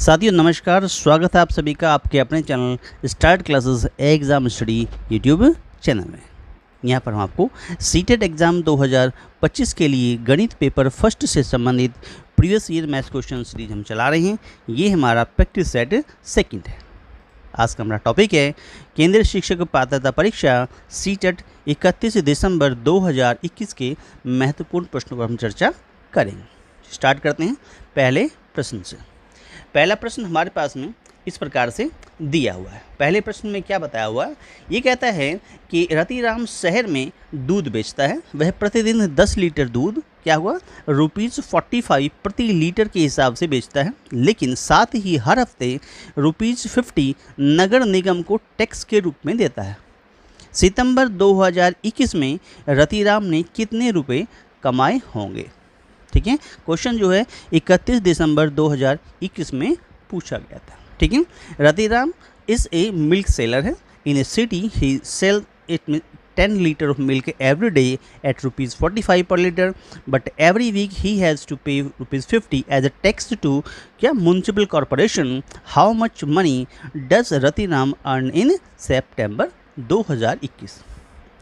साथियों नमस्कार, स्वागत है आप सभी का आपके अपने channel start classes exam study YouTube channel में। यहाँ पर हम आपको सीटेट एग्ज़ाम 2025 के लिए गणित पेपर फर्स्ट से संबंधित previous year maths question series हम चला रहे हैं। ये हमारा प्रैक्टिस सेट सेकंड है। आज का हमारा टॉपिक है केंद्रीय शिक्षक पात्रता परीक्षा सीटेट 31 दिसंबर 2021 के महत्वपूर्ण प्रश्नों पर हम चर्चा करेंगे। स्टार्ट करते हैं पहले प्रश्न से। पहला प्रश्न हमारे पास में इस प्रकार से दिया हुआ है। पहले प्रश्न में क्या बताया हुआ है, ये कहता है कि रतिराम शहर में दूध बेचता है। वह प्रतिदिन 10 लीटर दूध क्या हुआ ₹45 प्रति लीटर के हिसाब से बेचता है, लेकिन साथ ही हर हफ्ते ₹50 नगर निगम को टैक्स के रूप में देता है। सितंबर 2021 में रतिराम ने कितने रुपए कमाए होंगे। ठीक है, क्वेश्चन जो है 31 दिसंबर 2021 में पूछा गया था। ठीक है, Ratiram is a milk seller है। In a city he sell it 10 litre of milk every day at ₹45 per litre, but every week he has to pay ₹50 as a tax to क्या municipal corporation. How much money does Ratiram earn in September 2021।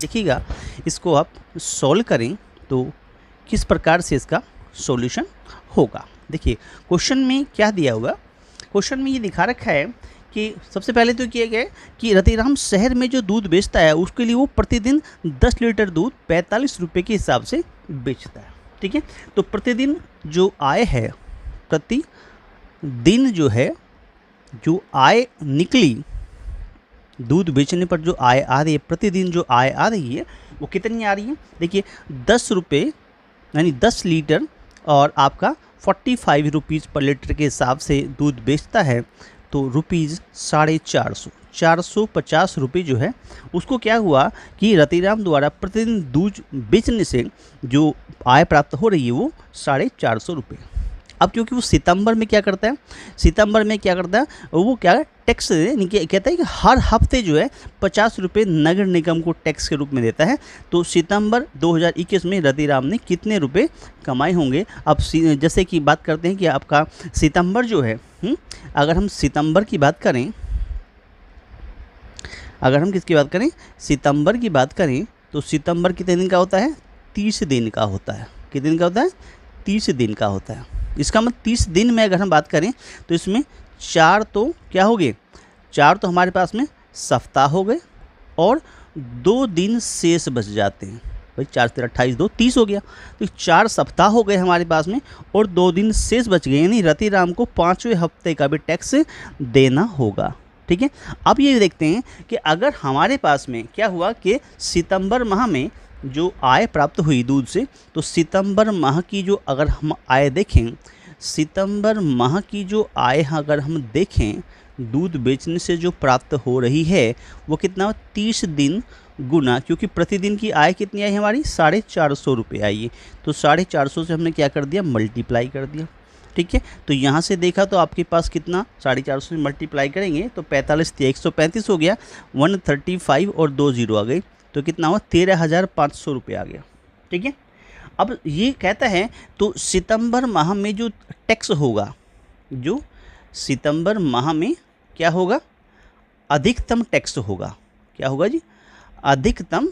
देखिएगा, इसको आप solve करें तो किस प्रकार से इसका सॉल्यूशन होगा। देखिए क्वेश्चन में क्या दिया हुआ, क्वेश्चन में ये दिखा रखा है कि सबसे पहले तो किया गया है कि रतिराम शहर में जो दूध बेचता है उसके लिए वो प्रतिदिन 10 लीटर दूध ₹45 के हिसाब से बेचता है। ठीक है, तो प्रतिदिन जो आय है, प्रतिदिन जो है जो आय निकली दूध बेचने पर जो आय आ रही है, प्रतिदिन जो आय आ रही है वो कितनी आ रही है। देखिए 10 रुपये यानी 10 लीटर और आपका ₹45 पर लीटर के हिसाब से दूध बेचता है, तो ₹450 जो है उसको क्या हुआ कि रतिराम द्वारा प्रतिदिन दूध बेचने से जो आय प्राप्त हो रही है वो ₹450। अब क्योंकि वो सितंबर में क्या करता है, वो क्या टैक्स कहता है कि हर हफ्ते जो है ₹50 नगर निगम को टैक्स के रूप में देता है। तो सितंबर 2021 में रतिराम ने कितने रुपए कमाए होंगे। अब जैसे कि बात करते हैं कि आपका सितंबर जो है, अगर हम सितंबर की बात करें, अगर हम किसकी बात करें, सितंबर की बात करें, तो सितंबर कितने दिन का होता है, 30 दिन का होता है। कितने दिन का होता है, 30 दिन का होता है। इसका मतलब 30 दिन में अगर हम बात करें तो इसमें 4 तो क्या हो गए, 4 तो हमारे पास में सप्ताह हो गए और 2 दिन शेष बच जाते हैं। भाई 4 से 28 2 30 हो गया, तो 4 सप्ताह हो गए हमारे पास में और 2 दिन शेष बच गए, यानी रतिराम को 5वें हफ्ते का भी टैक्स देना होगा। ठीक है, अब ये देखते हैं कि अगर हमारे पास में क्या हुआ कि सितंबर माह में जो आय प्राप्त हुई दूध से, तो सितंबर माह की जो अगर हम आय देखें, सितंबर माह की जो आय अगर हम देखें दूध बेचने से जो प्राप्त हो रही है वो कितना, 30 दिन गुना, क्योंकि प्रतिदिन की आय कितनी आई हमारी, ₹450 आई है, तो 450 से हमने क्या कर दिया, मल्टीप्लाई कर दिया। ठीक है, तो यहाँ से देखा तो आपके पास कितना, 450 से मल्टीप्लाई करेंगे तो 45 135 हो गया, 135 और 2 जीरो आ गई, तो कितना हुआ, ₹13,500 आ गया। ठीक है, अब ये कहता है तो सितंबर माह में जो टैक्स होगा, जो सितंबर माह में क्या होगा, अधिकतम टैक्स होगा। क्या होगा जी, अधिकतम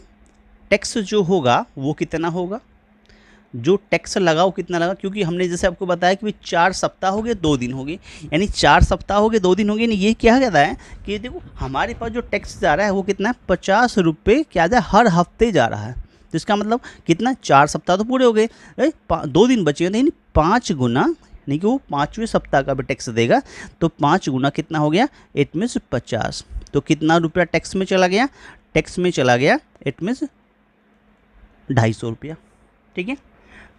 टैक्स जो होगा वो कितना होगा, जो टैक्स लगा वो कितना लगा, क्योंकि हमने जैसे आपको बताया कि 4 सप्ताह हो गए 2 दिन हो गए, यानी 4 सप्ताह हो गए 2 दिन हो गए, यानी ये क्या कहता है कि देखो हमारे पास जो टैक्स जा रहा है वो कितना है, ₹50 क्या जा हर हफ्ते जा रहा है। तो इसका मतलब कितना, 4 सप्ताह तो पूरे हो गए, 2 दिन बचे हैं, यानी 5 गुना, यानी कि वो 5वें सप्ताह का भी टैक्स देगा, तो 5 गुना कितना हो गया, इट मीन्स 50। तो कितना रुपया टैक्स में चला गया, टैक्स में चला गया इट मीन्स ₹250। ठीक है,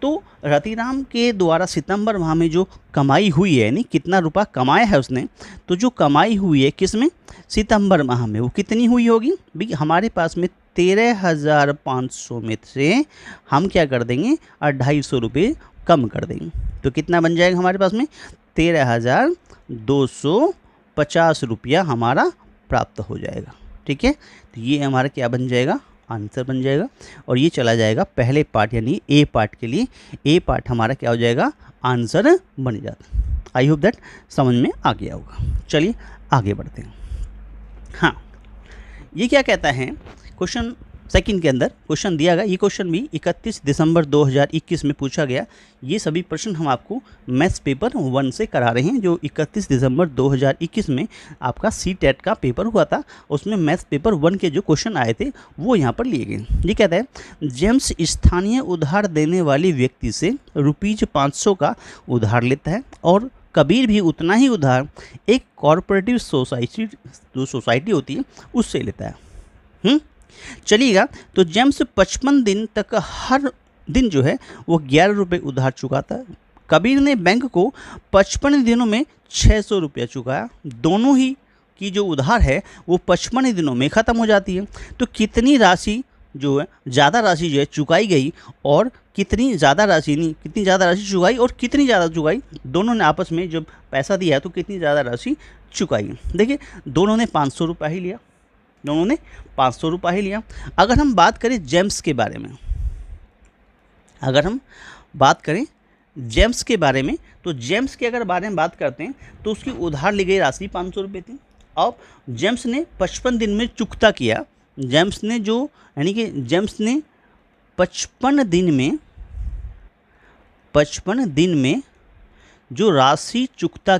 तो रतिराम के द्वारा सितंबर माह में जो कमाई हुई है, यानी कितना रुपया कमाया है उसने, तो जो कमाई हुई है किस में, सितंबर माह में, वो कितनी हुई होगी भाई, हमारे पास में 13,500 में से हम क्या कर देंगे, ₹250 कम कर देंगे, तो कितना बन जाएगा हमारे पास में, ₹13,250 हमारा प्राप्त हो जाएगा। ठीक है, तो ये हमारा क्या बन जाएगा, आंसर बन जाएगा, और ये चला जाएगा पहले पार्ट यानी ए पार्ट के लिए। ए पार्ट हमारा क्या हो जाएगा, आंसर बन जाता है। आई होप दैट समझ में आ गया होगा। चलिए आगे बढ़ते हैं। हाँ, ये क्या कहता है, क्वेश्चन सेकंड के अंदर क्वेश्चन दिया गया। ये क्वेश्चन भी 31 दिसंबर 2021 में पूछा गया। ये सभी प्रश्न हम आपको मैथ्स पेपर 1 से करा रहे हैं, जो 31 दिसंबर 2021 में आपका CTET का पेपर हुआ था। उसमें मैथ्स पेपर 1 के जो क्वेश्चन आए थे वो यहाँ पर लिए गए। ये कहता है, जेम्स स्थानीय उधार देने वाले व्यक्ति से ₹500 का उधार लेता है और कबीर भी उतना ही उधार एक कॉरपोरेटिव सोसाइटी होती है उससे लेता है। चलिएगा, तो जेम्स 55 दिन तक हर दिन जो है वो 11 रुपये उधार चुकाता है। कबीर ने बैंक को 55 दिनों में 600 रुपया चुकाया। दोनों ही की जो उधार है वो 55 दिनों में ख़त्म हो जाती है। तो कितनी राशि जो है, ज़्यादा राशि जो है चुकाई गई और कितनी ज़्यादा राशि चुकाई और कितनी ज़्यादा चुकाई, दोनों ने आपस में जब पैसा दिया है तो कितनी ज़्यादा राशि चुकाई। देखिए, दोनों ने 500 रुपया ही लिया। अगर हम बात करें जेम्स के बारे में, तो जेम्स के अगर बारे में बात करते हैं तो उसकी उधार ली गई राशि 500 रुपये थी। अब जेम्स ने 55 दिन में चुकता किया। जेम्स ने 55 दिन में जो राशि चुकता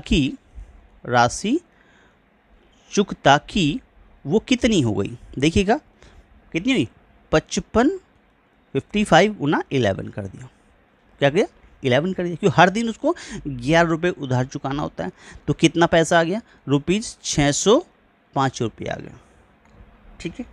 की वो कितनी हो गई। देखिएगा कितनी हुई, 55 गुना 11 कर दिया। क्या किया, 11 कर दिया, क्योंकि हर दिन उसको 11 रुपये उधार चुकाना होता है। तो कितना पैसा आ गया, ₹605 आ गया। ठीक है,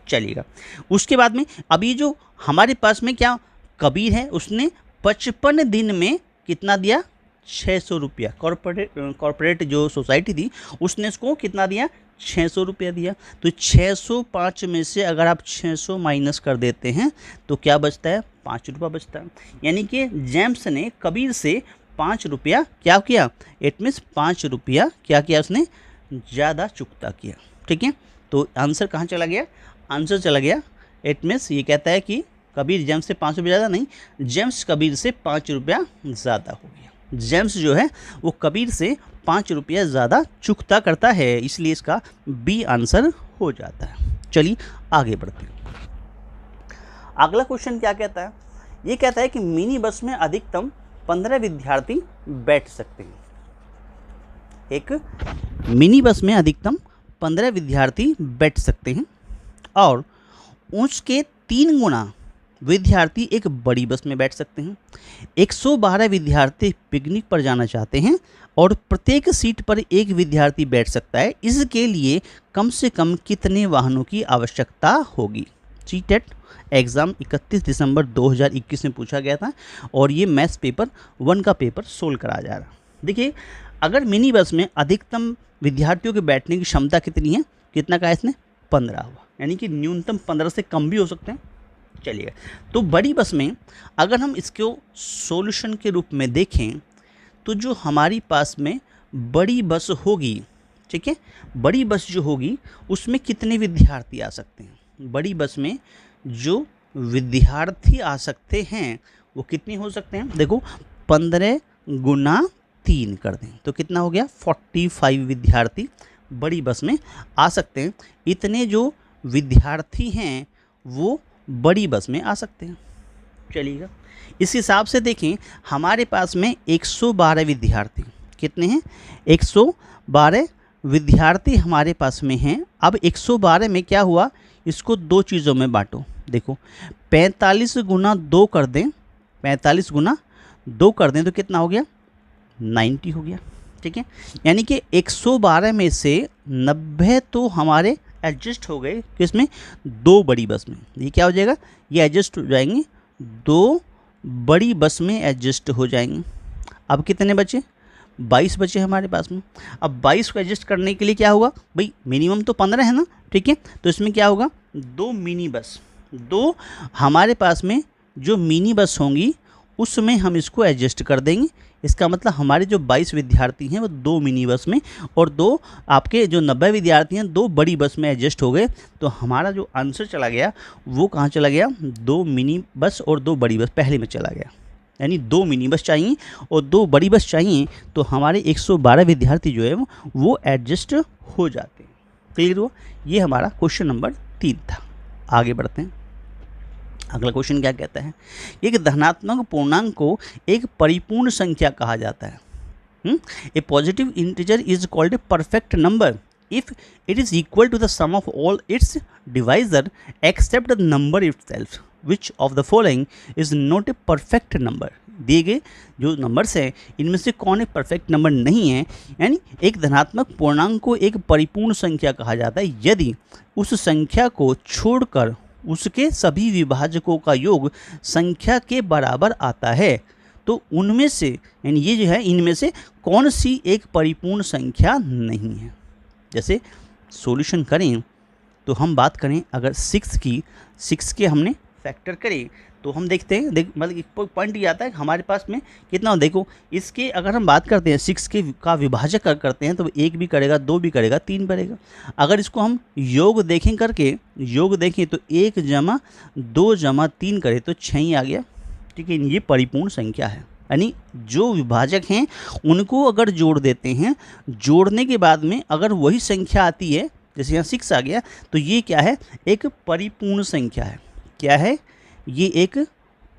चलिएगा। उसके बाद में अभी जो हमारे पास में क्या कबीर है, उसने 55 दिन में कितना दिया, 600 रुपया। कॉरपोरेट जो सोसाइटी थी उसने उसको कितना दिया, 600 रुपया दिया। तो 605 में से अगर आप 600 माइनस कर देते हैं तो क्या बचता है, 5 रुपया बचता है। यानी कि जेम्स ने कबीर से 5 रुपया क्या किया, इट मीन्स 5 रुपया क्या किया, उसने ज़्यादा चुकता किया। ठीक है, तो आंसर कहाँ चला गया, आंसर चला गया, इट मीन्स ये कहता है कि कबीर जेम्स से 5 रुपया ज़्यादा नहीं, जेम्स कबीर से 5 रुपया ज़्यादा हो गया। जेम्स जो है वो कबीर से 5 रुपया ज़्यादा चुकता करता है, इसलिए इसका बी आंसर हो जाता है। चलिए आगे बढ़ते हैं। अगला क्वेश्चन क्या कहता है, ये कहता है कि मिनी बस में अधिकतम 15 विद्यार्थी बैठ सकते हैं। एक मिनी बस में अधिकतम 15 विद्यार्थी बैठ सकते हैं और उसके 3 गुना विद्यार्थी एक बड़ी बस में बैठ सकते हैं। 112 विद्यार्थी पिकनिक पर जाना चाहते हैं और प्रत्येक सीट पर एक विद्यार्थी बैठ सकता है। इसके लिए कम से कम कितने वाहनों की आवश्यकता होगी। CTET एग्ज़ाम 31 दिसंबर 2021 में पूछा गया था और ये मैथ्स पेपर 1 का पेपर सोल्व कराया जा रहा है। देखिए, अगर मिनी बस में अधिकतम विद्यार्थियों के बैठने की क्षमता कितनी है, कितना का इसने 15 हुआ, यानी कि न्यूनतम 15 से कम भी हो सकते हैं। चलिए, तो बड़ी बस में अगर हम इसको सॉल्यूशन के रूप में देखें तो जो हमारी पास में बड़ी बस होगी, ठीक है, बड़ी बस जो होगी उसमें कितने विद्यार्थी आ सकते हैं, बड़ी बस में जो विद्यार्थी आ सकते हैं वो कितने हो सकते हैं। देखो 15 गुना 3 कर दें तो कितना हो गया, 45 विद्यार्थी बड़ी बस में आ सकते हैं। इतने जो विद्यार्थी हैं वो बड़ी बस में आ सकते हैं। चलिएगा, इस हिसाब से देखें हमारे पास में 112 विद्यार्थी कितने हैं, 112 विद्यार्थी हमारे पास में हैं। अब 112 में क्या हुआ, इसको 2 चीज़ों में बांटो। देखो 45 गुना 2 कर दें, 45 गुना 2 कर दें तो कितना हो गया, 90 हो गया। ठीक है, यानी कि 112 में से 90 तो हमारे एडजस्ट हो गए किसमें, 2 बड़ी बस में। ये क्या हो जाएगा, ये एडजस्ट हो जाएंगे, 2 बड़ी बस में एडजस्ट हो जाएंगे। अब कितने बचे, 22 बचे हमारे पास में। अब 22 को एडजस्ट करने के लिए क्या होगा भाई, मिनिमम तो 15 है ना, ठीक है, तो इसमें क्या होगा, 2 मिनी बस, 2 हमारे पास में जो मिनी बस होंगी उसमें हम इसको एडजस्ट कर देंगे। इसका मतलब हमारे जो 22 विद्यार्थी हैं वो 2 मिनी बस में और 2 आपके जो 90 विद्यार्थी हैं 2 बड़ी बस में एडजस्ट हो गए। तो हमारा जो आंसर चला गया वो कहाँ चला गया, 2 मिनी बस और 2 बड़ी बस पहले में चला गया। यानी 2 मिनी बस चाहिए और 2 बड़ी बस चाहिए, तो हमारे 112 विद्यार्थी जो है वो एडजस्ट हो जाते हैं। क्लियर हुआ? ये हमारा क्वेश्चन नंबर 3 था। आगे बढ़ते हैं। अगला क्वेश्चन क्या कहता है? एक धनात्मक पूर्णांक को एक परिपूर्ण संख्या कहा जाता है। A positive integer is called a perfect number if it is equal to the sum of all its divisor except the number itself, which of the following is not a perfect number. दिए गए जो numbers हैं इनमें से कौन एक perfect number नहीं है? यानी एक धनात्मक पूर्णांक को एक परिपूर्ण संख्या कहा जाता है यदि उस संख्या को छोड़कर उसके सभी विभाजकों का योग संख्या के बराबर आता है। तो उनमें से यानी ये जो है इनमें से कौन सी एक परिपूर्ण संख्या नहीं है। जैसे सॉल्यूशन करें तो हम बात करें अगर 6 के हमने फैक्टर करें तो हम देखते हैं मतलब एक पॉइंट ये आता है कि हमारे पास में कितना, देखो इसके अगर हम बात करते हैं 6 के का विभाजक करते हैं तो 1 भी करेगा, 2 भी करेगा, 3 करेगा। अगर इसको हम योग देखें तो 1 जमा 2 जमा 3 करें तो 6 ही आ गया। ठीक है, ये परिपूर्ण संख्या है। यानी जो विभाजक हैं उनको अगर जोड़ देते हैं, जोड़ने के बाद में अगर वही संख्या आती है, जैसे यहाँ 6 आ गया, तो ये क्या है? एक परिपूर्ण संख्या है। क्या है? ये एक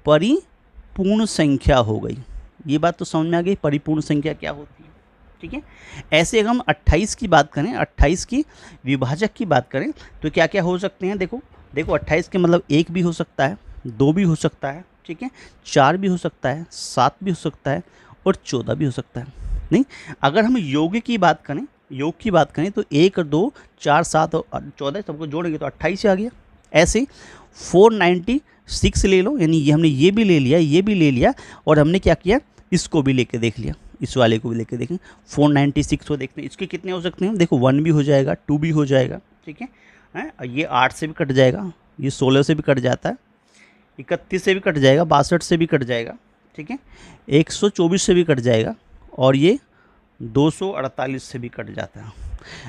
परिपूर्ण संख्या हो गई। ये बात तो समझ में आ गई परिपूर्ण संख्या क्या होती है। ठीक है, ऐसे अगर हम 28 की बात करें, 28 की विभाजक की बात करें तो क्या क्या हो सकते हैं? देखो 28 के मतलब 1 भी हो सकता है, 2 भी हो सकता है, ठीक है, 4 भी हो सकता है, 7 भी हो सकता है और 14 भी हो सकता है। नहीं, अगर हम योग की बात करें तो 1 2 4 7 और 14 सबको जोड़ेंगे तो 28 आ गया। ऐसे 496 ले लो, यानी ये हमने ये भी ले लिया और हमने क्या किया, इसको भी लेके देख लिया, इस वाले को भी लेके देखें 496 को देखते हैं इसके कितने हो सकते हैं। देखो 1 भी हो जाएगा, 2 भी हो जाएगा, ठीक है, ये 8 से भी कट जाएगा, ये 16 से भी कट जाता है, 31 से भी कट जाएगा, 62 से भी कट जाएगा, ठीक है, 124 से भी कट जाएगा और ये 248 से भी कट जाता है।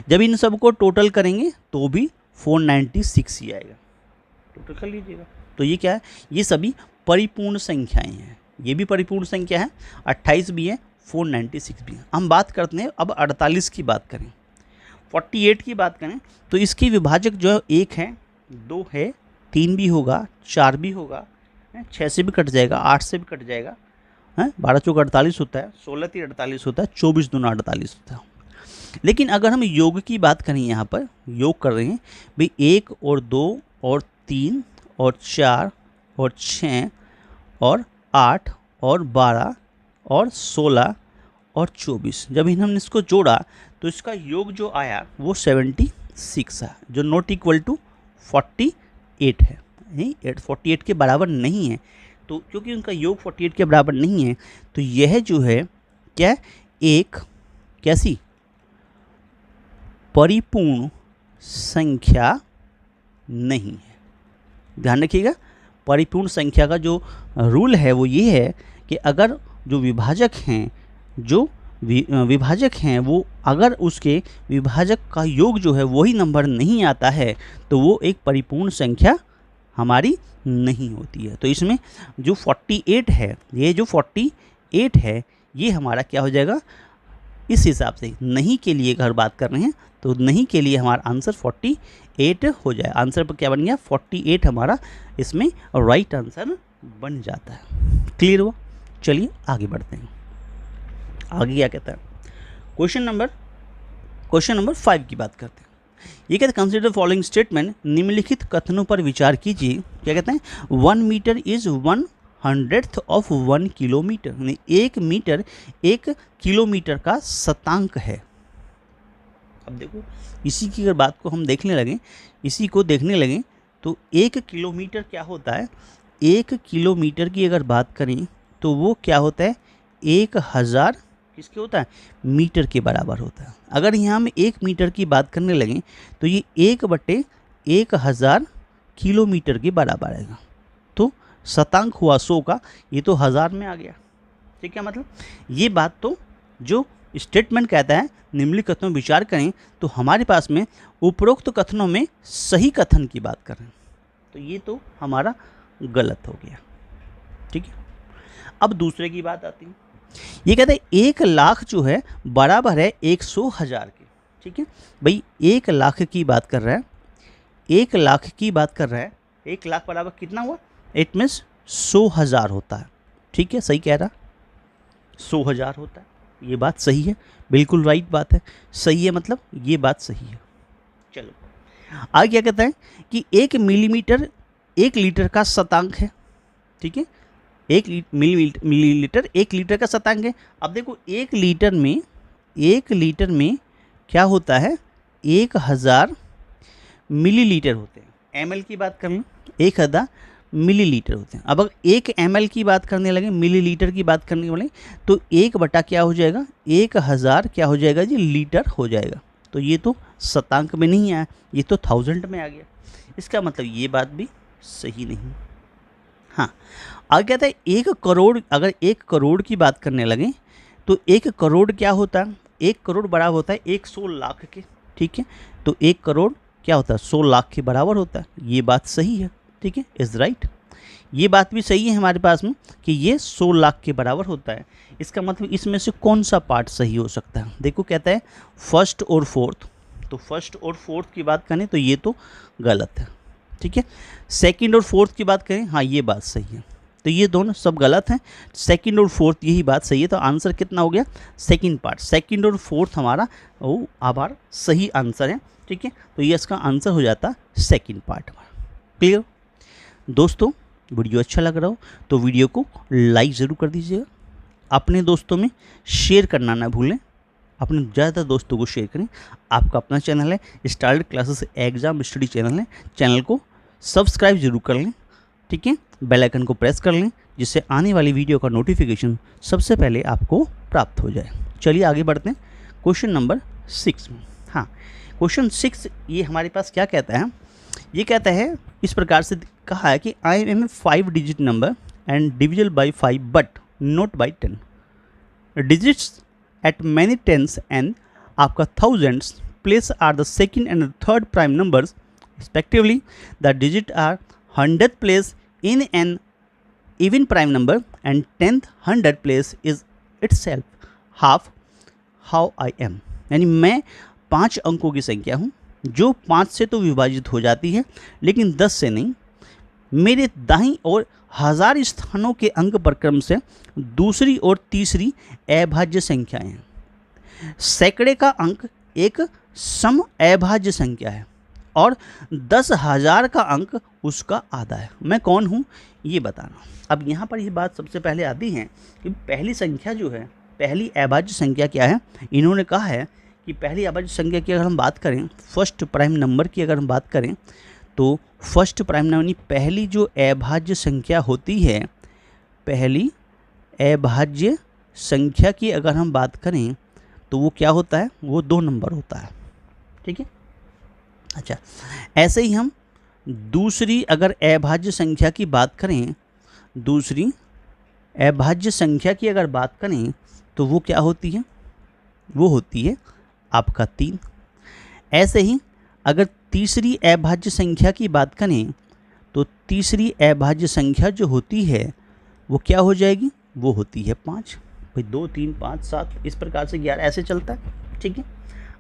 जब इन सबको टोटल करेंगे तो भी 496 ही आएगा। टोटल कर लीजिएगा। तो ये क्या है? ये सभी परिपूर्ण संख्याएं हैं। ये भी परिपूर्ण संख्या है, 28 भी है, 496 भी है। हम बात करते हैं अब 48 की बात करें, 48 की बात करें तो इसकी विभाजक जो है 1 है, 2 है, 3 भी होगा, 4 भी होगा, 6 से भी कट जाएगा, 8 से भी कट जाएगा, 12 चौक 48 होता है, 16 3 48 होता है, 24 दूना 48 होता है। लेकिन अगर हम योग की बात करें, यहाँ पर योग कर रहे हैं भाई 1 और 2 और 3 और 4 और 6 और 8 और 12 और 16 और 24, जब हमने इसको जोड़ा तो इसका योग जो आया वो 76 है, जो नॉट इक्वल टू 48 है। नहीं, 48 के बराबर नहीं है। तो क्योंकि उनका योग 48 के बराबर नहीं है तो यह जो है क्या, एक कैसी परिपूर्ण संख्या नहीं है। ध्यान रखिएगा, परिपूर्ण संख्या का जो रूल है वो ये है कि अगर जो विभाजक हैं वो अगर उसके विभाजक का योग जो है वही नंबर नहीं आता है तो वो एक परिपूर्ण संख्या हमारी नहीं होती है। तो इसमें जो 48 है, ये जो 48 है ये हमारा क्या हो जाएगा, इस हिसाब से नहीं के लिए अगर बात कर रहे हैं तो नहीं के लिए हमारा आंसर 48 हो जाए। आंसर पर क्या बन गया, 48 हमारा इसमें राइट आंसर बन जाता है। क्लियर हुआ? चलिए आगे बढ़ते हैं। आगे क्या कहता है, क्वेश्चन नंबर 5 की बात करते हैं। ये कहते हैं कंसिडर फॉलोइंग स्टेटमेंट, निम्नलिखित कथनों पर विचार कीजिए। क्या कहते हैं, 1 metre is 1/100th of 1 kilometre, यानी 1 मीटर 1 किलोमीटर का शतांक है। अब देखो इसी की अगर बात को हम देखने लगें तो 1 किलोमीटर क्या होता है, 1 किलोमीटर की अगर बात करें तो वो क्या होता है, 1000 किसके होता है, मीटर के बराबर होता है। अगर यहाँ हम 1 मीटर की बात करने लगें तो ये 1/1000 किलोमीटर के बराबर आएगा। तो शतांक हुआ 100 का, ये तो 1000 में आ गया। ठीक है, मतलब ये बात तो जो स्टेटमेंट कहता है निम्नलिखित कथनों विचार करें, तो हमारे पास में उपरोक्त कथनों में सही कथन की बात कर रहे हैं, तो ये तो हमारा गलत हो गया। ठीक है, अब दूसरे की बात आती है। ये कहते हैं 1 लाख जो है बराबर है 100,000 के। ठीक है भाई, 1 लाख की बात कर रहा है, 1 लाख की बात कर रहा है। 1 लाख बराबर कितना हुआ? इट मीन्स 100,000 होता है। ठीक है, सही कह रहा, 100,000 होता है। ये बात सही है, बिल्कुल राइट बात है। सही है मतलब ये बात सही है। चलो आगे क्या कहता है कि 1 मिलीमीटर 1 लीटर का शतांक है। ठीक है, 1 मिलीलीटर 1 लीटर का शतांक है। अब देखो 1 लीटर में क्या होता है? 1000 मिलीलीटर होते हैं। ml की बात कर लें, 1000 मिलीलीटर होते हैं। अब अगर 1 ml की बात करने लगे, मिलीलीटर की बात करने वाले, तो 1 बटा क्या हो जाएगा? 1000 क्या हो जाएगा जी? लीटर हो जाएगा। तो ये तो शतांक में नहीं आया, ये तो 1000 में आ गया। इसका मतलब ये बात भी सही नहीं। हाँ, आगे कहता है 1 करोड़, अगर 1 करोड़ की बात करने लगे तो 1 करोड़ क्या होता है? 1 करोड़ बराबर होता है 100 लाख के। ठीक है, तो 1 करोड़ क्या होता है? 100 लाख के बराबर होता है। ये बात सही है। ठीक है, इज़ राइट। ये बात भी सही है हमारे पास में कि ये 100 लाख के बराबर होता है। इसका मतलब इसमें से कौन सा पार्ट सही हो सकता है? देखो कहता है फर्स्ट और फोर्थ, तो फर्स्ट और फोर्थ की बात करें तो ये तो गलत है। ठीक है, सेकंड और फोर्थ की बात करें, हाँ ये बात सही है। तो ये दोनों सब गलत हैं, सेकंड और फोर्थ यही बात सही है। तो आंसर कितना हो गया? सेकंड पार्ट, सेकंड और फोर्थ हमारा वो आभार सही आंसर है। ठीक है, तो ये इसका आंसर हो जाता सेकंड पार्ट हमारा। क्लियर दोस्तों? वीडियो अच्छा लग रहा हो तो वीडियो को लाइक ज़रूर कर दीजिएगा, अपने दोस्तों में शेयर करना ना भूलें, अपने ज़्यादा दोस्तों को शेयर करें। आपका अपना चैनल है start classes exam study channel है, चैनल को सब्सक्राइब जरूर कर लें। ठीक है, बेल आइकन को प्रेस कर लें जिससे आने वाली वीडियो का नोटिफिकेशन सबसे पहले आपको प्राप्त हो जाए। चलिए आगे बढ़ते हैं क्वेश्चन नंबर 6 में। हाँ, क्वेश्चन 6 ये हमारे पास क्या कहता है? ये कहता है इस प्रकार से कहा है कि I am a 5 digit number and divisible by 5 but not by 10 digits at many tens and आपका thousands place are the second and third prime numbers respectively. The digit are 100th place in an even prime number and 10th 100th place is itself half how I am. यानी मैं 5 अंकों की संख्या हूँ जो 5 से तो विभाजित हो जाती है लेकिन 10 से नहीं। मेरे दाईं और 1000 स्थानों के अंक प्रक्रम से दूसरी और तीसरी अभाज्य संख्याएं हैं। सैकड़े का अंक एक सम अभाज्य संख्या है और 10,000 का अंक उसका आधा है। मैं कौन हूँ ये बताना। अब यहाँ पर ये बात सबसे पहले आती है कि पहली संख्या जो है, पहली अभाज्य संख्या क्या है? इन्होंने कहा है कि पहली अभाज्य संख्या की अगर हम बात करें, फर्स्ट प्राइम नंबर की अगर हम बात करें तो फर्स्ट प्राइम नंबर यानी पहली जो अभाज्य संख्या होती है, पहली अभाज्य संख्या की अगर हम बात करें तो वो क्या होता है? वो 2 नंबर होता है। ठीक है, अच्छा ऐसे ही हम दूसरी अगर अभाज्य संख्या की बात करें, दूसरी अभाज्य संख्या की अगर बात करें तो वो क्या होती है? वो होती है आपका 3। ऐसे ही अगर तीसरी अभाज्य संख्या की बात करें तो तीसरी अभाज्य संख्या जो होती है वो क्या हो जाएगी? वो होती है 5। भाई 2 3 5 7 इस प्रकार से 11 ऐसे चलता है। ठीक है,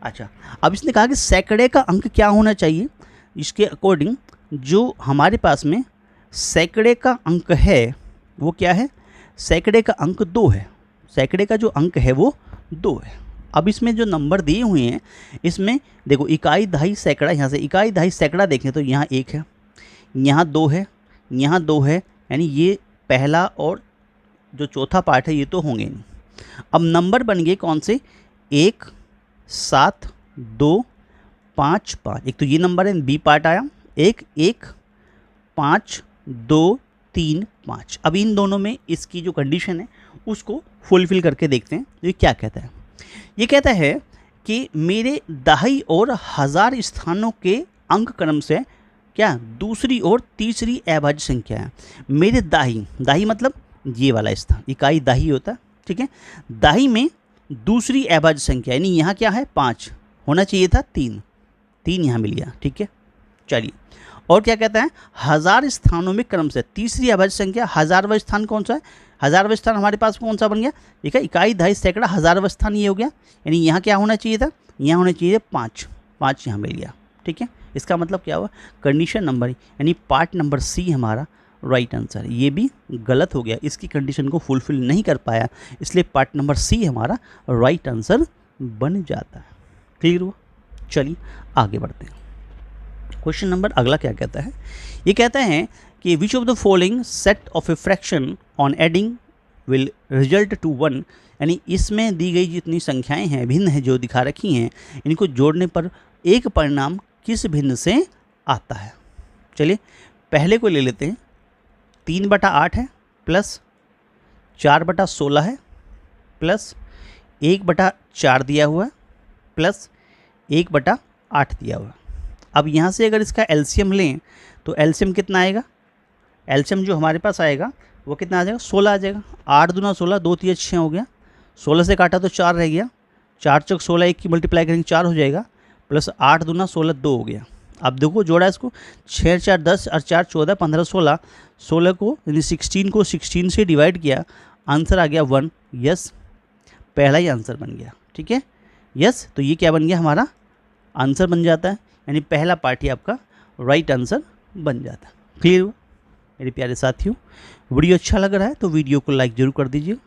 अच्छा अब इसने कहा कि सैकड़े का अंक क्या होना चाहिए? इसके अकॉर्डिंग जो हमारे पास में सैकड़े का अंक है वो क्या है? सैकड़े का अंक 2 है। सैकड़े का जो अंक है वो 2 है। अब इसमें जो नंबर दिए हुए हैं इसमें देखो इकाई दहाई सैकड़ा, यहाँ से इकाई दहाई सैकड़ा देखें तो यहाँ 1 है, यहाँ 2 है, यहाँ 2 है, यानी ये पहला और जो चौथा पार्ट है ये तो होंगे नहीं। अब नंबर बन गए कौन से? 1 7 2 5 5। एक तो ये नंबर है, बी पार्ट आया 1 1 5 2 3 5। अब इन दोनों में इसकी जो कंडीशन है उसको फुलफिल करके देखते हैं। ये क्या कहता है? ये कहता है कि मेरे दाई और 1000 स्थानों के अंक क्रम से क्या दूसरी और तीसरी अभाज्य संख्या है। मेरे दाई, दाई मतलब ये वाला स्थान, इकाई दाई होता है। ठीक है, दाई में दूसरी अभाज्य संख्या यानी यहाँ क्या है 5, होना चाहिए था 3, 3 यहाँ मिल गया। ठीक है, चलिए, और क्या कहता है, 1000 स्थानों में क्रम से तीसरी अभाज्य संख्या 1000वां स्थान कौन सा है, 1000वां स्थान हमारे पास कौन सा बन गया, ठीक है, इकाई दहाई सैकड़ा 1000वां स्थान ये हो गया, यानी यहाँ क्या होना चाहिए था, यहाँ होना चाहिए 5, 5 यहाँ मिल गया, ठीक है। इसका मतलब क्या हुआ, कंडीशन नंबर यानी पार्ट नंबर सी हमारा राइट आंसर है। ये भी गलत हो गया, इसकी कंडीशन को फुलफिल नहीं कर पाया, इसलिए पार्ट नंबर सी हमारा राइट आंसर बन जाता है। क्लियर हुआ? चलिए आगे बढ़ते हैं। क्वेश्चन नंबर अगला क्या कहता है, ये कहता है कि which of the following set of a fraction on adding will result to 1, यानी इसमें दी गई जितनी संख्याएं हैं भिन्न है जो दिखा रखी हैं, इनको जोड़ने पर एक परिणाम किस भिन्न से आता है। चलिए पहले को ले लेते हैं, 3/8 है प्लस 4/16 है प्लस 1/4 दिया हुआ है प्लस 1/8 दिया हुआ है। अब यहाँ से अगर इसका एलसीएम लें तो एलसीएम कितना आएगा, एलसीएम जो हमारे पास आएगा वो कितना आ जाएगा, 16 आ जाएगा। 8 दूना 16, 2 3 6 हो गया, 16 से काटा तो 4 रह गया, 4 चौक 16, 1 की मल्टीप्लाई करेंगे 4 हो जाएगा, प्लस 8 दूना 16, 2 हो गया। अब देखो जोड़ा इसको, 6 4 10 और 4 14, 15 16, 16 को यानी 16 को 16 से डिवाइड किया, आंसर आ गया 1। यस, पहला ही आंसर बन गया, ठीक है। यस, तो ये क्या बन गया, हमारा आंसर बन जाता है, यानी पहला पार्ट ही आपका राइट आंसर बन जाता है। क्लियर हुआ मेरे प्यारे साथियों? वीडियो अच्छा लग रहा है तो वीडियो को लाइक ज़रूर कर दीजिए,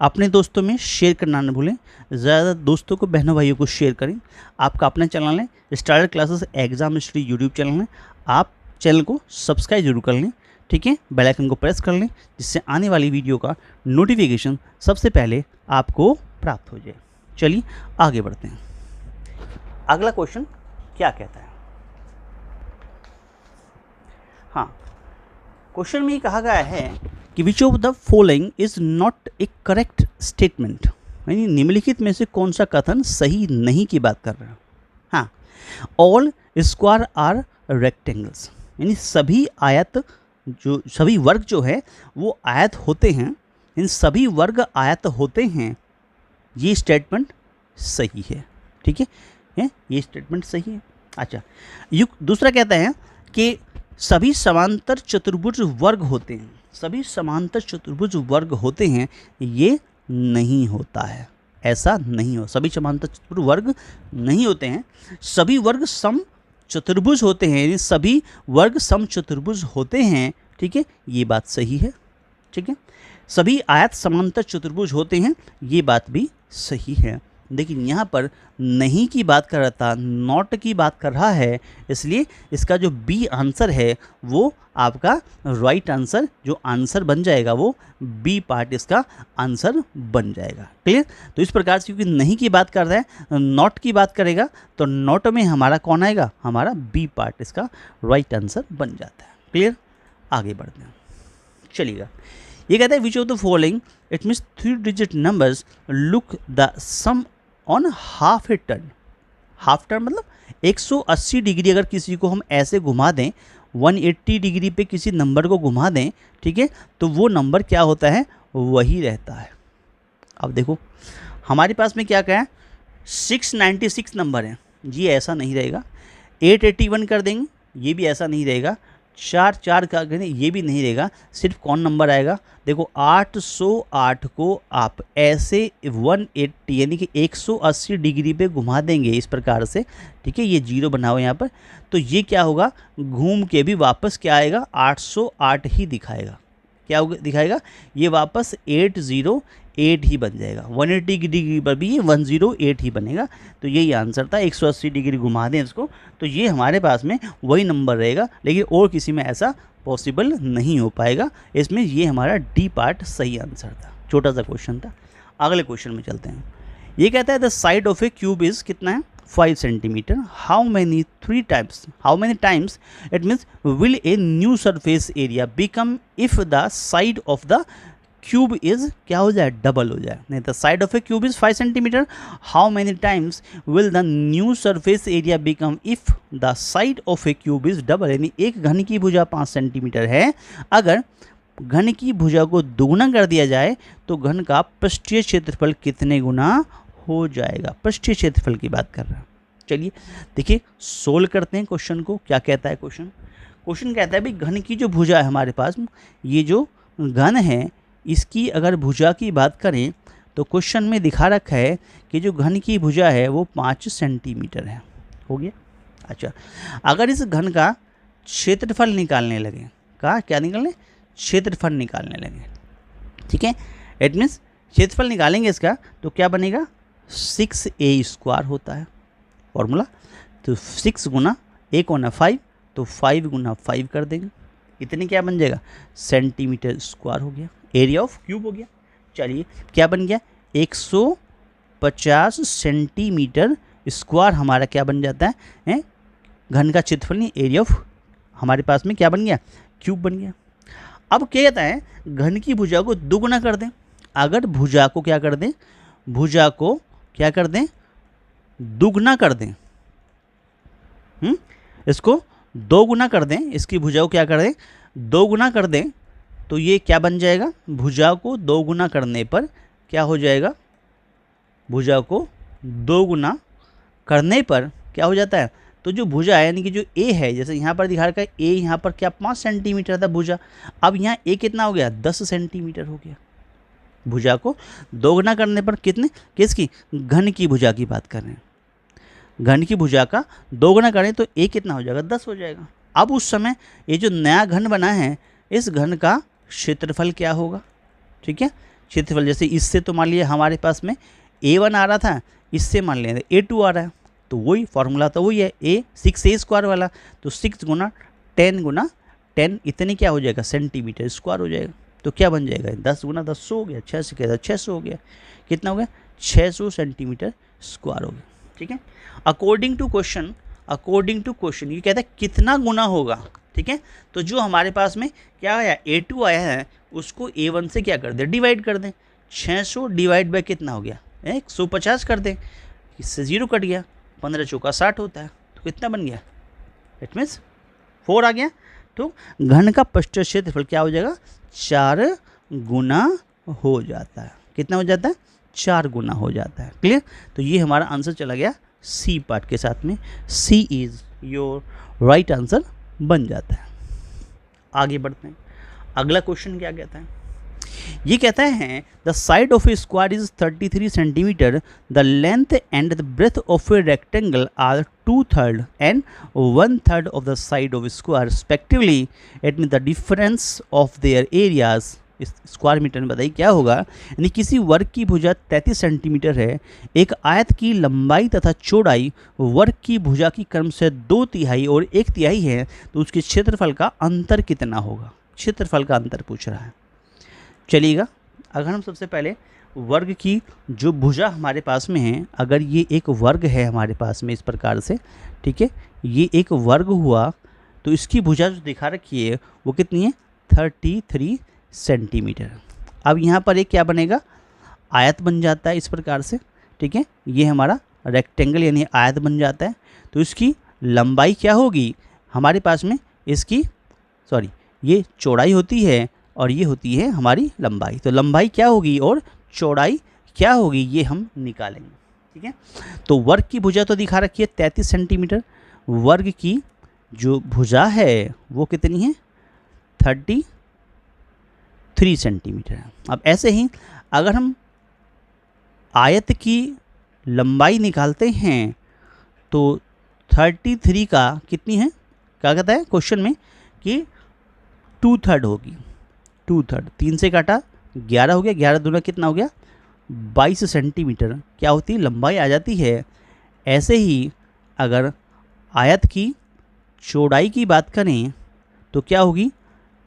अपने दोस्तों में शेयर करना न भूलें, ज़्यादा दोस्तों को, बहनों भाइयों को शेयर करें। आपका अपना चैनल है starrer classes exam history YouTube channel है, आप चैनल को सब्सक्राइब जरूर कर लें, ठीक है। बेल आइकन को प्रेस कर लें जिससे आने वाली वीडियो का नोटिफिकेशन सबसे पहले आपको प्राप्त हो जाए। चलिए आगे बढ़ते हैं। अगला क्वेश्चन क्या कहता है, हाँ, क्वेश्चन में कहा गया है कि which of the following is not A correct statement, यानी निम्नलिखित में से कौन सा कथन सही नहीं की बात कर रहा है। हाँ, ऑल स्क्वायर आर रेक्टेंगल्स, यानी सभी आयत जो सभी वर्ग जो है वो आयत होते हैं, इन सभी वर्ग आयत होते हैं, ये स्टेटमेंट सही है, ठीक है, ये स्टेटमेंट सही है। अच्छा, दूसरा कहता है कि सभी समांतर चतुर्भुज वर्ग होते हैं, सभी समांतर चतुर्भुज वर्ग होते हैं, ये नहीं होता है, ऐसा नहीं हो, सभी समांतर चतुर्भुज वर्ग नहीं होते हैं, सभी वर्ग सम चतुर्भुज होते हैं, यानी सभी वर्ग सम चतुर्भुज होते हैं, ठीक है, ये बात सही है, ठीक है। सभी आयत समांतर चतुर्भुज होते हैं, ये बात भी सही है। लेकिन यहाँ पर नहीं की बात कर रहा था, नॉट की बात कर रहा है, इसलिए इसका जो बी आंसर है वो आपका राइट आंसर, जो आंसर बन जाएगा वो बी पार्ट इसका आंसर बन जाएगा। क्लियर? तो इस प्रकार से क्योंकि नहीं की बात कर रहा है, नॉट की बात करेगा तो नॉट में हमारा कौन आएगा, हमारा बी पार्ट इसका राइट आंसर बन जाता है। क्लियर? आगे बढ़ते हैं, चलिएगा। ये कहता है which of the following, it means 3 digit numbers look the sum on half a turn. Half turn मतलब 180 डिग्री अगर किसी को हम ऐसे घुमा दें, 180 डिग्री पे किसी नंबर को घुमा दें, ठीक है, तो वो नंबर क्या होता है, वही रहता है। अब देखो हमारे पास में क्या क्या है, 696 नंबर है जी, ऐसा नहीं रहेगा। 881 कर देंगे, ये भी ऐसा नहीं रहेगा। 4 का करें, ये भी नहीं रहेगा। सिर्फ कौन नंबर आएगा, देखो 808 को आप ऐसे 180 यानी कि 180 डिग्री पे घुमा देंगे इस प्रकार से, ठीक है, ये जीरो बना हुआ यहाँ पर, तो ये क्या होगा, घूम के भी वापस क्या आएगा, 808 ही दिखाएगा। क्या होगा, दिखाएगा, ये वापस 808 ही बन जाएगा। 180 डिग्री पर भी ये 108 ही बनेगा। तो यही आंसर था, 180 डिग्री घुमा दें इसको तो ये हमारे पास में वही नंबर रहेगा, लेकिन और किसी में ऐसा पॉसिबल नहीं हो पाएगा। इसमें ये हमारा डी पार्ट सही आंसर था, छोटा सा क्वेश्चन था। अगले क्वेश्चन में चलते हैं। ये कहता है the side of A cube is कितना है, 5 centimetre. How many times it means will a new surface area become if the side of the cube is क्या हो जाए, डबल हो जाए। नहीं, the side of A cube is 5 centimetre, how many times will the new surface area become if the side of A cube is double. यानी एक घन की भुजा 5 सेंटीमीटर है, अगर घन की भुजा को दोगुना कर दिया जाए तो घन का पृष्ठीय क्षेत्रफल कितने गुना हो जाएगा। पृष्ठीय क्षेत्रफल की बात कर रहा है, चलिए देखिए सोल्व करते हैं क्वेश्चन को। क्या कहता है क्वेश्चन कहता है भाई घन की जो भुजा है हमारे पास, ये जो घन है इसकी अगर भुजा की बात करें तो क्वेश्चन में दिखा रखा है कि जो घन की भुजा है वो 5 सेंटीमीटर है। हो गया। अच्छा, अगर इस घन का क्षेत्रफल निकालने लगे, क्या निकालने, क्षेत्रफल निकालने लगे, ठीक है, इट मीन्स क्षेत्रफल निकालेंगे इसका तो क्या बनेगा, 6a² होता है फॉर्मूला। तो 6 गुना 1 गुना 5, तो 5 गुना 5 कर देंगे, इतने क्या बन जाएगा, सेंटीमीटर स्क्वायर हो गया, एरिया ऑफ क्यूब हो गया। चलिए क्या बन गया, 150 सेंटीमीटर स्क्वायर हमारा क्या बन जाता है, घन का क्षेत्रफल नहीं, एरिया ऑफ हमारे पास में क्या बन गया, क्यूब बन गया। अब क्या कहता है, घन की भुजा को दुगुना कर दें। अगर भुजा को क्या कर दें, भुजा को क्या कर दें, दुगुना कर दें, इसको 2 गुना कर दें, इसकी भुजा को क्या कर दें, 2 गुना कर दें, तो ये क्या बन जाएगा, भुजा को 2 गुना करने पर क्या हो जाएगा, भुजा को 2 गुना करने पर क्या हो जाता है, तो जो भुजा है यानी कि जो ए है, जैसे यहाँ पर दिखा रखा है ए, यहाँ पर क्या 5 सेंटीमीटर था भुजा, अब यहाँ ए कितना हो गया, 10 सेंटीमीटर हो गया। भुजा को 2 गुना करने पर कितने, किसकी, घन की भुजा की बात कर रहे हैं, घन की भुजा का 2 गुना करें तो ए कितना हो जाएगा, 10 हो जाएगा। अब उस समय ये जो नया घन बना है इस घन का क्षेत्रफल क्या होगा, ठीक है, क्षेत्रफल जैसे इससे तो मान लिया हमारे पास में a1 आ रहा था, इससे मान लिया a2 आ रहा है, तो वही फॉर्मूला तो वही है, 6a² वाला, तो 6 गुना 10 गुना 10 इतने क्या हो जाएगा, सेंटीमीटर स्क्वायर हो जाएगा। तो क्या बन जाएगा, 10 गुना 10 हो गया, 6 से क्या 600 हो गया, कितना हो गया, 600 सेंटीमीटर स्क्वायर हो गया, ठीक है। अकॉर्डिंग टू क्वेश्चन ये कहता है कितना गुना होगा, ठीक है। तो जो हमारे पास में क्या आया, a2 आया है, उसको a1 से क्या कर दें, डिवाइड कर दें। 600 डिवाइड बाय कितना हो गया, 150 कर दें, इससे 0 कट गया, 15 चौका 60 होता है, तो कितना बन गया, इट मीन्स 4 आ गया। तो घन का पृष्ठ क्षेत्रफल क्या हो जाएगा, 4 गुना हो जाता है। कितना हो जाता है, 4 गुना हो जाता है। क्लियर। तो ये हमारा आंसर चला गया सी पार्ट के साथ में, सी इज योर राइट आंसर बन जाता है। आगे बढ़ते हैं, अगला क्वेश्चन क्या कहता है, ये कहता है the side of a square is 33 centimetre, the length and the breadth of a rectangle are 2/3 and 1/3 of the side of square respectively, it mean the difference of their areas. इस square metre में बताइए क्या होगा, यानी किसी वर्ग की भुजा 33 सेंटीमीटर है, एक आयत की लंबाई तथा चौड़ाई वर्ग की भुजा की क्रम से 2/3 और 1/3 है, तो उसके क्षेत्रफल का अंतर कितना होगा, क्षेत्रफल का अंतर पूछ रहा है। चलिएगा, अगर हम सबसे पहले वर्ग की जो भुजा हमारे पास में है, अगर ये एक वर्ग है हमारे पास में इस प्रकार से, ठीक है, ये एक वर्ग हुआ, तो इसकी भुजा जो दिखा रखी है वो कितनी है, 33 सेंटीमीटर। अब यहाँ पर एक क्या बनेगा, आयत बन जाता है इस प्रकार से, ठीक है, ये हमारा रेक्टेंगल यानी आयत बन जाता है। तो इसकी लंबाई क्या होगी हमारे पास में, इसकी ये चौड़ाई होती है और ये होती है हमारी लंबाई, तो लंबाई क्या होगी और चौड़ाई क्या होगी ये हम निकालेंगे, ठीक है। तो वर्ग की भुजा तो दिखा रखी है 33 सेंटीमीटर, वर्ग की जो भुजा है वो कितनी है, 33 सेंटीमीटर है। अब ऐसे ही अगर हम आयत की लंबाई निकालते हैं तो 33 का कितनी है, क्या कहता है क्वेश्चन में कि 2/3 होगी, 2/3, 3 से काटा 11 हो गया, 11 दूना कितना हो गया, 22 सेंटीमीटर क्या होती है, लंबाई आ जाती है। ऐसे ही अगर आयत की चौड़ाई की बात करें तो क्या होगी,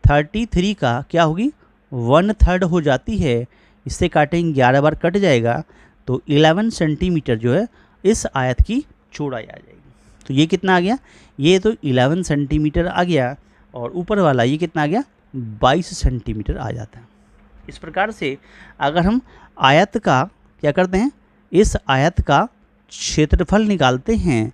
33 का क्या होगी, 1/3 हो जाती है, इससे काटेंगे 11 बार कट जाएगा, तो 11 सेंटीमीटर जो है इस आयत की चौड़ाई आ जाएगी। तो ये कितना आ गया, ये तो 11 सेंटीमीटर आ गया, और ऊपर वाला ये कितना आ गया, 22 सेंटीमीटर आ जाता है। इस प्रकार से अगर हम आयत का क्या करते हैं, इस आयत का क्षेत्रफल निकालते हैं,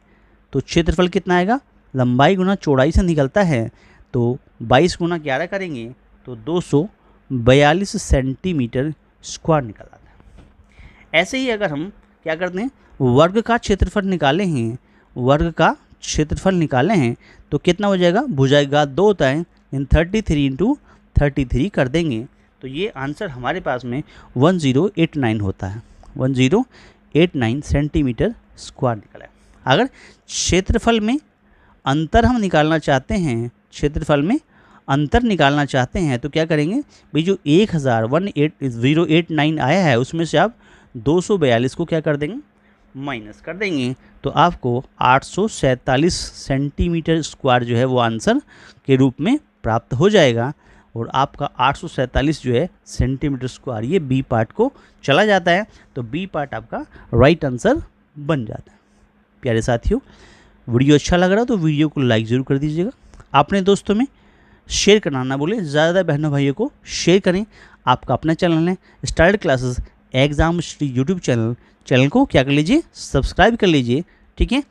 तो क्षेत्रफल कितना आएगा, लंबाई गुना चौड़ाई से निकलता है, तो 22 गुना 11 करेंगे तो 242 सेंटीमीटर स्क्वायर निकल आता है। ऐसे ही अगर हम क्या करते हैं, वर्ग का क्षेत्रफल निकाले हैं, वर्ग का क्षेत्रफल निकाले हैं तो कितना हो जाएगा, भुजाएगा 2 होता है, इन 33 इंटू 33 कर देंगे तो ये आंसर हमारे पास में 1089 होता है, 1089 सेंटीमीटर स्क्वायर निकला है। अगर क्षेत्रफल में अंतर हम निकालना चाहते हैं, क्षेत्रफल में अंतर निकालना चाहते हैं तो क्या करेंगे भाई, जो 1089 आया है उसमें से आप 242 को क्या कर देंगे, माइनस कर देंगे तो आपको 847 सेंटीमीटर स्क्वायर जो है वो आंसर के रूप में प्राप्त हो जाएगा। और आपका 847 जो है सेंटीमीटर स्क्वायर ये बी पार्ट को चला जाता है, तो बी पार्ट आपका राइट आंसर बन जाता है। प्यारे साथियों, वीडियो अच्छा लग रहा हो तो वीडियो को लाइक ज़रूर कर दीजिएगा, अपने दोस्तों में शेयर करना ना भूलें, ज़्यादा बहनों भाइयों को शेयर करें। आपका अपना चैनल है start classes exam Shri YouTube channel को क्या कर लीजिए, सब्सक्राइब कर लीजिए, ठीक है।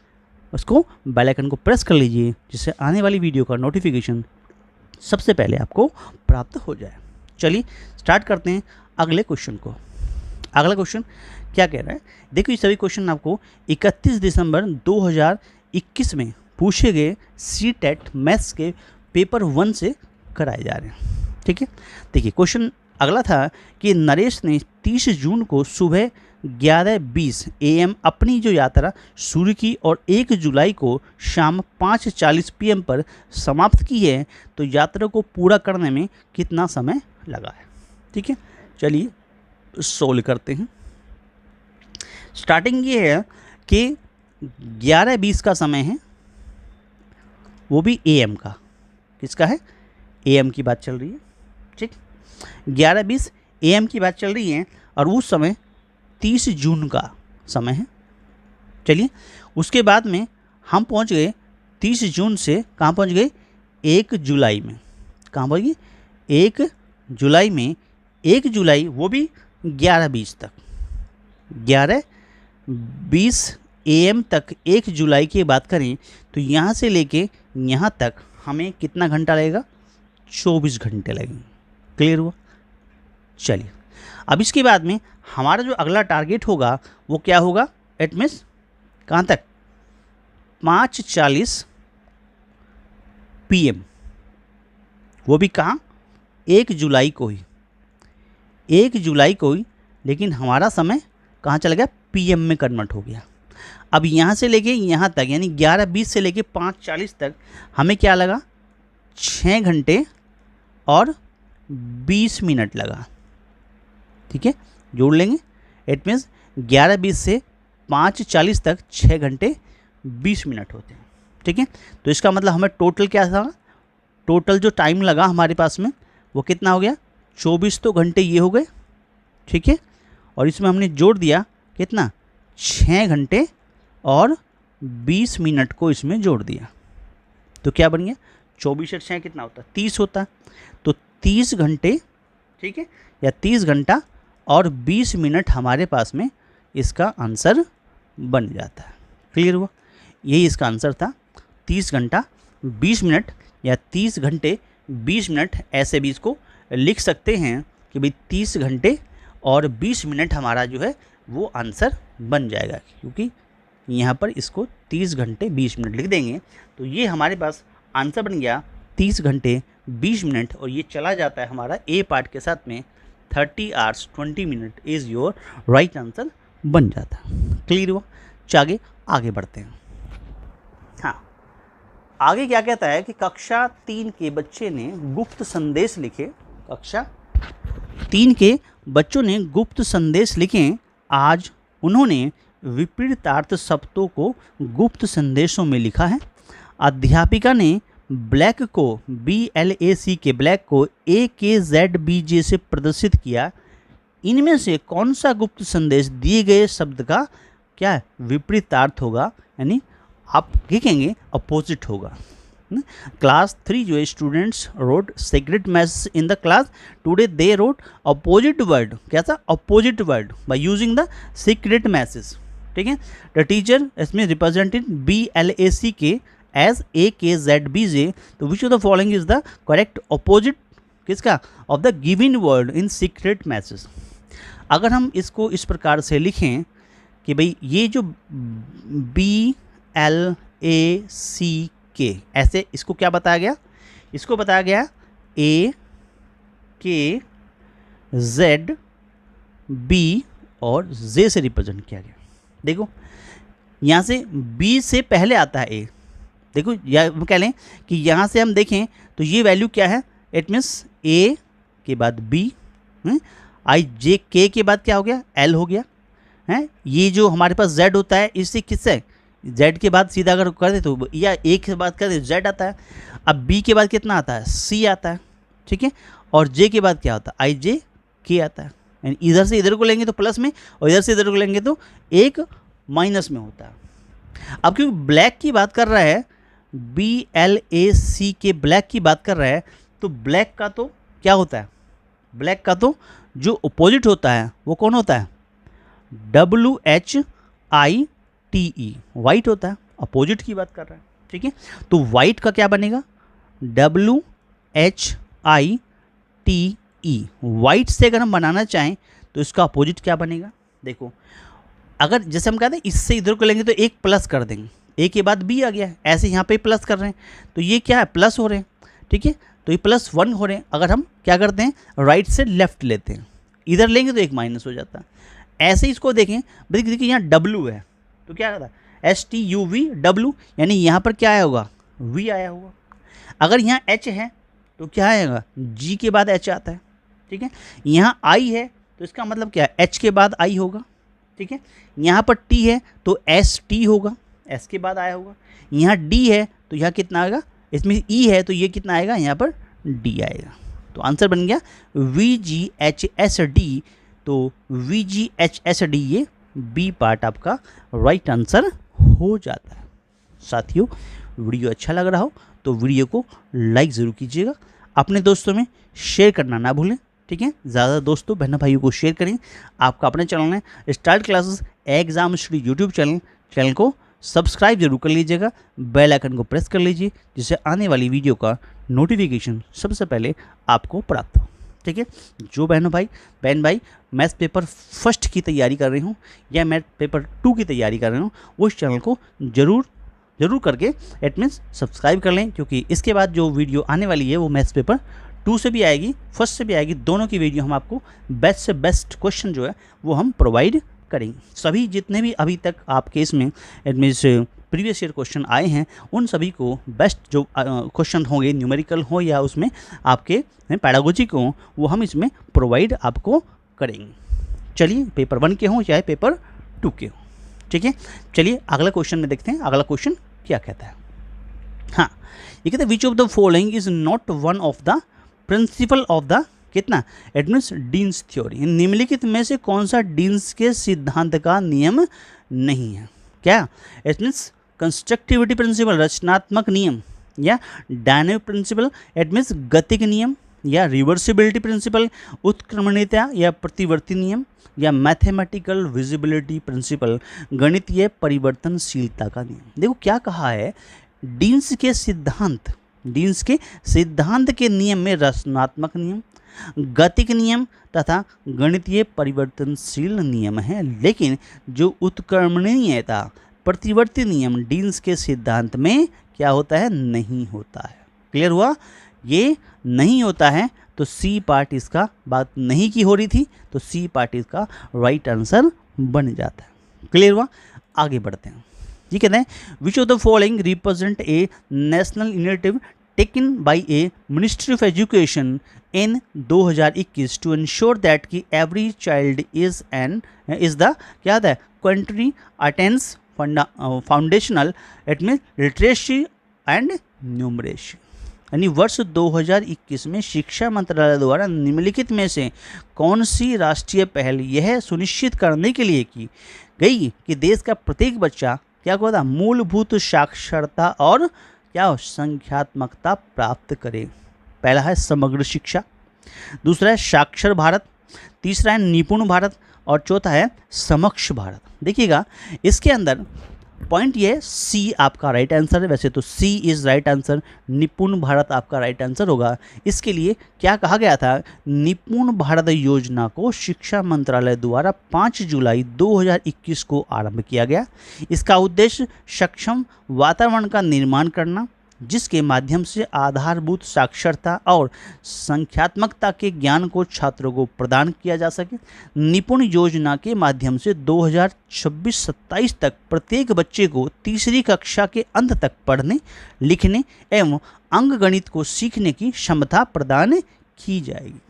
उसको बेल आइकन को प्रेस कर लीजिए जिससे आने वाली वीडियो का नोटिफिकेशन सबसे पहले आपको प्राप्त हो जाए। चलिए स्टार्ट करते हैं अगले क्वेश्चन को। अगला क्वेश्चन क्या कह रहा है, देखो ये सभी क्वेश्चन आपको 31 दिसंबर 2021 में पूछे गए CTET मैथ्स के पेपर 1 से कराए जा रहे हैं, ठीक है। देखिए क्वेश्चन अगला था कि नरेश ने 30 जून को सुबह 11:20 AM अपनी जो यात्रा शुरू की और 1 जुलाई को शाम 5:40 PM पर समाप्त की है, तो यात्रा को पूरा करने में कितना समय लगा है, ठीक है। चलिए सोल्व करते हैं। स्टार्टिंग ये है कि 11:20 का समय है, वो भी AM का, किसका है, AM की बात चल रही है, ठीक। 11:20 AM की बात चल रही है और उस समय 30 जून का समय है। चलिए उसके बाद में हम पहुंच गए 30 जून से कहाँ पहुंच गए, 1 जुलाई में। कहाँ पहुंच गए, 1 जुलाई में। 1 जुलाई वो भी 11:20 तक, 11:20 AM तक 1 जुलाई की बात करें तो यहाँ से लेके यहाँ तक हमें कितना घंटा लगेगा, 24 घंटे लगेंगे। क्लियर हुआ। चलिए अब इसके बाद में हमारा जो अगला टारगेट होगा वो क्या होगा, इट मीन्स कहाँ तक, 5:40 PM, वो भी कहाँ, 1 जुलाई को ही, 1 जुलाई को ही। लेकिन हमारा समय कहाँ चला गया, PM में कन्वर्ट हो गया। अब यहाँ से लेके यहाँ तक यानी 11:20 से लेके 5:40 तक हमें क्या लगा, 6 घंटे और 20 मिनट लगा, ठीक है। जोड़ लेंगे, इट मीन्स 11:20 से 5:40 तक 6 घंटे 20 मिनट होते हैं, ठीक है। तो इसका मतलब हमें टोटल क्या था, टोटल जो टाइम लगा हमारे पास में वो कितना हो गया, 24 तो घंटे ये हो गए, ठीक है। और इसमें हमने जोड़ दिया कितना, 6 घंटे और 20 मिनट को इसमें जोड़ दिया, तो क्या बन गया, 24 और 6 कितना होता है, 30 होता है। तो 30 घंटे, ठीक है, या 30 घंटा और 20 मिनट हमारे पास में इसका आंसर बन जाता है। क्लियर हुआ, यही इसका आंसर था, 30 घंटा 20 मिनट या 30 घंटे 20 मिनट, ऐसे भी इसको लिख सकते हैं कि भाई 30 घंटे और 20 मिनट हमारा जो है वो आंसर बन जाएगा, क्योंकि यहाँ पर इसको 30 घंटे 20 मिनट लिख देंगे तो ये हमारे पास आंसर बन गया 30 घंटे 20 मिनट। और ये चला जाता है हमारा ए पार्ट के साथ में 30 hours 20 minute is your right answer बन जाता है। क्लियर हुआ। चाहे आगे बढ़ते हैं। हाँ, आगे क्या कहता है कि कक्षा 3 के बच्चे ने गुप्त संदेश लिखे, कक्षा 3 के बच्चों ने गुप्त संदेश लिखे। आज उन्होंने विपरीतार्थ शब्दों को गुप्त संदेशों में लिखा है। अध्यापिका ने ब्लैक को BLAC के ब्लैक को AKZBJ से प्रदर्शित किया। इनमें से कौन सा गुप्त संदेश दिए गए शब्द का क्या है, विपरीतार्थ होगा, यानी आप लिखेंगे अपोजिट होगा। क्लास 3 जो है students wrote secret message in the class, today they wrote opposite word, क्या था, opposite word by using the secret message, ठीक है। द टीचर इसमें represented BLAC K as AKZBJ, तो which of the following is the correct opposite किसका, of the given word in secret message. अगर हम इसको इस प्रकार से लिखें कि भाई ये जो BLACK, ऐसे इसको क्या बताया गया, इसको बताया गया AKZB और J से रिप्रेजेंट किया गया। देखो यहाँ से B से पहले आता है A, देखो या हम कह लें कि यहाँ से हम देखें तो ये वैल्यू क्या है, इट मीन्स A के बाद B, IJK के बाद क्या हो गया, L हो गया है। ये जो हमारे पास Z होता है इससे किससे, Z के बाद सीधा अगर कर दे तो या A के बाद कर दे Z आता है। अब B के बाद कितना आता है, C आता है, ठीक है। और J के बाद क्या होता है, IJK आता है। यानी इधर से इधर को लेंगे तो प्लस में और इधर से इधर को लेंगे तो एक माइनस में होता है। अब क्योंकि ब्लैक की बात कर रहा है, BLAC के ब्लैक की बात कर रहा है, तो ब्लैक का तो क्या होता है, ब्लैक का तो जो अपोजिट होता है वो कौन होता है, WHITE, वाइट होता है, अपोजिट की बात कर रहा है, ठीक है। तो वाइट का क्या बनेगा, WHITE। वाइट से अगर हम बनाना चाहें तो इसका अपोजिट क्या बनेगा, देखो अगर जैसे हम कहते हैं इससे इधर को लेंगे तो एक प्लस कर देंगे, ए के बाद बी आ गया, ऐसे यहाँ पे प्लस कर रहे हैं तो ये क्या है, प्लस हो रहे हैं, ठीक है। तो ये +1 हो रहे हैं। अगर हम क्या करते हैं, राइट से लेफ्ट लेते हैं, इधर लेंगे तो एक माइनस हो जाता है। ऐसे इसको देखें, देखिए यहाँ W है तो क्या होता है, STUV, यानी यहाँ पर क्या आया होगा, V आया होगा। अगर यहाँ H है तो क्या आएगा, G के बाद H आता है, ठीक है। यहाँ I है तो इसका मतलब क्या है, H के बाद I होगा, ठीक है। यहाँ पर T है तो ST होगा, S के बाद आया होगा। यहाँ D है तो यहाँ कितना आएगा, इसमें E है तो ये कितना आएगा, यहाँ पर D आएगा। तो आंसर बन गया VGHSD। तो VGHSD ये बी पार्ट आपका राइट आंसर हो जाता है। साथियों वीडियो अच्छा लग रहा हो तो वीडियो को लाइक ज़रूर कीजिएगा, अपने दोस्तों में शेयर करना ना भूलें, ठीक है। ज़्यादा दोस्तों बहनों भाइयों को शेयर करें। आपका अपने चैनल है start classes exam study YouTube channel को सब्सक्राइब जरूर कर लीजिएगा, बेल आइकन को प्रेस कर लीजिए जिससे आने वाली वीडियो का नोटिफिकेशन सबसे पहले आपको प्राप्त हो, ठीक है। जो बहन भाई मैथ्स पेपर फर्स्ट की तैयारी कर रहे हूँ या मैथ पेपर 2 की तैयारी कर रहे हूँ, उस चैनल को ज़रूर करके एट मीन्स सब्सक्राइब कर लें, क्योंकि इसके बाद जो वीडियो आने वाली है वो मैथ्स पेपर 2 से भी आएगी, फर्स्ट से भी आएगी, दोनों की वीडियो हम आपको बेस्ट से बेस्ट क्वेश्चन जो है वो हम प्रोवाइड करेंगे। सभी जितने भी अभी तक आपके इसमें eight means previous year question आए हैं उन सभी को बेस्ट जो क्वेश्चन होंगे, न्यूमेरिकल हो या उसमें आपके पैडागोजिक हो, वो हम इसमें प्रोवाइड आपको करेंगे। चलिए पेपर 1 के हों चाहे पेपर 2 के हों, ठीक है। चलिए अगला क्वेश्चन में देखते हैं, अगला क्वेश्चन क्या कहता है। हाँ, ये कहते हैं which of the following is not one of the principle of the कितना इट मीन्स डीन्स थ्योरी, निम्नलिखित में से कौन सा डीन्स के सिद्धांत का नियम नहीं है। क्या इट मीन्स कंस्ट्रक्टिविटी प्रिंसिपल, रचनात्मक नियम, या डायनेमिक प्रिंसिपल इट मीन्स गतिक नियम, या रिवर्सिबिलिटी प्रिंसिपल उत्क्रमणीयता या प्रतिवर्ती नियम, या मैथमेटिकल विजिबिलिटी प्रिंसिपल गणितीय परिवर्तनशीलता का नियम। देखो क्या कहा है, डीन्स के सिद्धांत के नियम में रचनात्मक नियम, गतिक नियम तथा गणितीय परिवर्तनशील नियम है, लेकिन जो उत्क्रमणीयता प्रतिवर्ती नियम डीन्स के सिद्धांत में क्या होता है, नहीं होता है। क्लियर हुआ, ये नहीं होता है तो सी पार्ट इसका बात नहीं की हो रही थी, तो सी पार्ट इसका राइट आंसर बन जाता है। क्लियर हुआ, आगे बढ़ते हैं। ये कहते हैं which of the following represent a national initiative taken by a ministry of education in 2021 to ensure that कि एवरी चाइल्ड इज द क्या होता है, country attains foundational it mean literacy and numeracy. यानी वर्ष 2021 में शिक्षा मंत्रालय द्वारा निम्नलिखित में से कौन सी राष्ट्रीय पहल यह सुनिश्चित करने के लिए की गई कि देश का प्रत्येक बच्चा क्या होता, मूलभूत साक्षरता और क्या संख्यात्मकता प्राप्त करे। पहला है समग्र शिक्षा, दूसरा है साक्षर भारत, तीसरा है निपुण भारत और चौथा है समक्ष भारत। देखिएगा इसके अंदर पॉइंट ये है, सी आपका राइट आंसर है। वैसे तो सी इज़ राइट आंसर, निपुण भारत आपका राइट आंसर होगा। इसके लिए क्या कहा गया था, निपुण भारत योजना को शिक्षा मंत्रालय द्वारा 5 जुलाई 2021 को आरंभ किया गया। इसका उद्देश्य सक्षम वातावरण का निर्माण करना, जिसके माध्यम से आधारभूत साक्षरता और संख्यात्मकता के ज्ञान को छात्रों को प्रदान किया जा सके। निपुण योजना के माध्यम से 2026-27 तक प्रत्येक बच्चे को तीसरी कक्षा के अंत तक पढ़ने, लिखने एवं अंकगणित को सीखने की क्षमता प्रदान की जाएगी।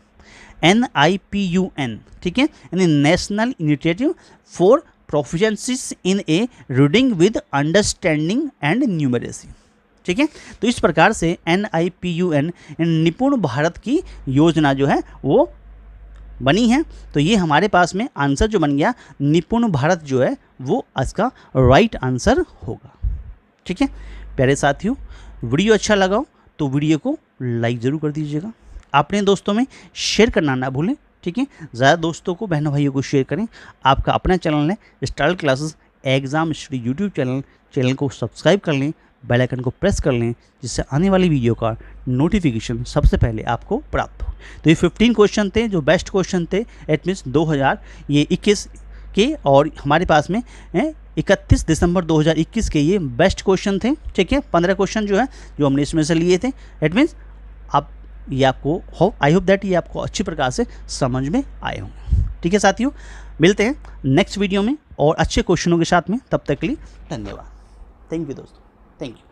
NIPUN, ठीक है, यानी national initiative for proficiency in A reading with understanding and numeracy, ठीक है। तो इस प्रकार से NIPUN निपुण भारत की योजना जो है वो बनी है। तो ये हमारे पास में आंसर जो बन गया, निपुण भारत जो है वो इसका राइट आंसर होगा, ठीक है। प्यारे साथियों, वीडियो अच्छा लगा हो तो वीडियो को लाइक ज़रूर कर दीजिएगा, अपने दोस्तों में शेयर करना ना भूलें, ठीक है। ज़्यादा दोस्तों को, बहनों भाइयों को शेयर करें। आपका अपना चैनल है style classes exam study YouTube channel को सब्सक्राइब कर लें, बेल आइकन को प्रेस कर लें, जिससे आने वाली वीडियो का नोटिफिकेशन सबसे पहले आपको प्राप्त हो। तो ये 15 क्वेश्चन थे जो बेस्ट क्वेश्चन थे, एट मीन्स 2021 के, और हमारे पास में 31 दिसंबर 2021 के ये बेस्ट क्वेश्चन थे, ठीक है। 15 क्वेश्चन जो है जो हमने इसमें से लिए थे। एट मीन्स आप ये आपको आई होप दैट ये आपको अच्छी प्रकार से समझ में आए होंगे, ठीक है साथियों। मिलते हैं नेक्स्ट वीडियो में और अच्छे क्वेश्चनों के साथ में, तब तक के लिए धन्यवाद। थैंक यू दोस्तों, थैंक यू।